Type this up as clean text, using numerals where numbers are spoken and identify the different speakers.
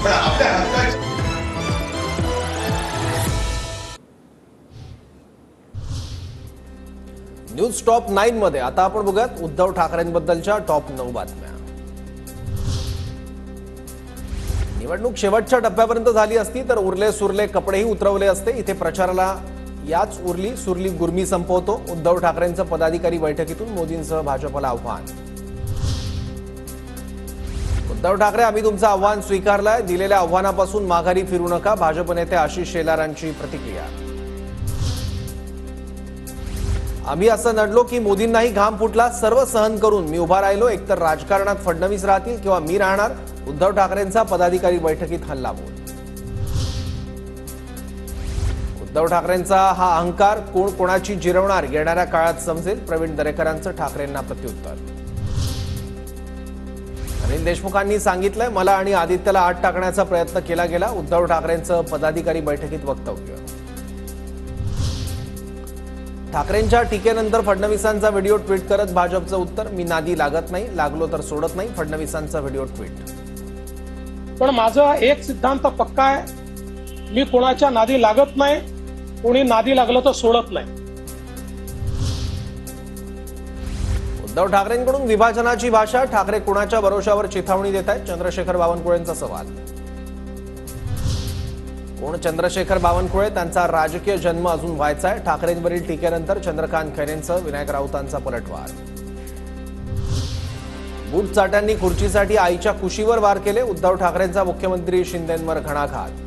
Speaker 1: पण आपल्या हक्काची
Speaker 2: न्यूज टॉप 9 मध्ये आता आपण बघूयात उद्धव ठाकरेंबद्दलच्या टॉप 9 बातम्या। निवडणूक शेवटच्या टप्प्यापर्यंत झाली असती तर उरले सुरले कपडेही उतरवले असते। इथे प्रचाराला याच उरली सुरली गुरमी संपवतो। उद्धव ठाकरेंचं पदाधिकारी बैठकीतून मोदींसह भाजपला आव्हान। उद्धव ठाकरे, आम्ही तुमचं आव्हान स्वीकारलंय, दिलेल्या आव्हानापासून माघारी फिरू नका। भाजप नेते आशिष शेलारांची प्रतिक्रिया। आम्ही असं नडलो की मोदींनाही घाम फुटला, सर्व सहन करून मी उभा राहिलो। एकतर राजकारणात फडणवीस राहतील किंवा मी राहणार। उद्धव ठाकरेंचा पदाधिकारी बैठकीत हल्लाबोल। उद्धव ठाकरेंचा हा अहंकार कोण कोणाची जिरवणार येणाऱ्या काळात समजेल। प्रवीण दरेकरांचं ठाकरेंना प्रत्युत्तर। अनिल देशमुखांनी सांगितलंय, मला आणि आदित्यला आत टाकण्याचा प्रयत्न केला गेला। उद्धव ठाकरेंचं पदाधिकारी बैठकीत वक्तव्य। ठाकरेंच्या टीकेनंतर फडणवीसांचा व्हिडिओ ट्विट करत भाजपचं उत्तर, मी नादी लागत नाही, लागलो तर सोडत नाही। फडणवीसांचा व्हिडिओ ट्विट।
Speaker 3: पण माझा एक सिद्धांत पक्का आहे, मी कोणाच्या नादी लागत नाही, कोणी नादी लागलं तर सोडत नाही।
Speaker 2: उद्धव ठाकरेंकडून विभाजनाची भाषा, ठाकरे कुणाच्या भरोशावर चिथावणी देत आहेत। चंद्रशेखर बावनकुळेंचा सवाल। कोण चंद्रशेखर बावनकुळे, त्यांचा राजकीय जन्म अजून व्हायचा आहे। ठाकरेंवरील टीकेनंतर चंद्रकांत खैरेंसह विनायक राऊतांचा पलटवार। बूट चाट्यांनी खुर्चीसाठी आईच्या कुशीवर वार केले। उद्धव ठाकरेंचा मुख्यमंत्री शिंदेंवर घणाघात।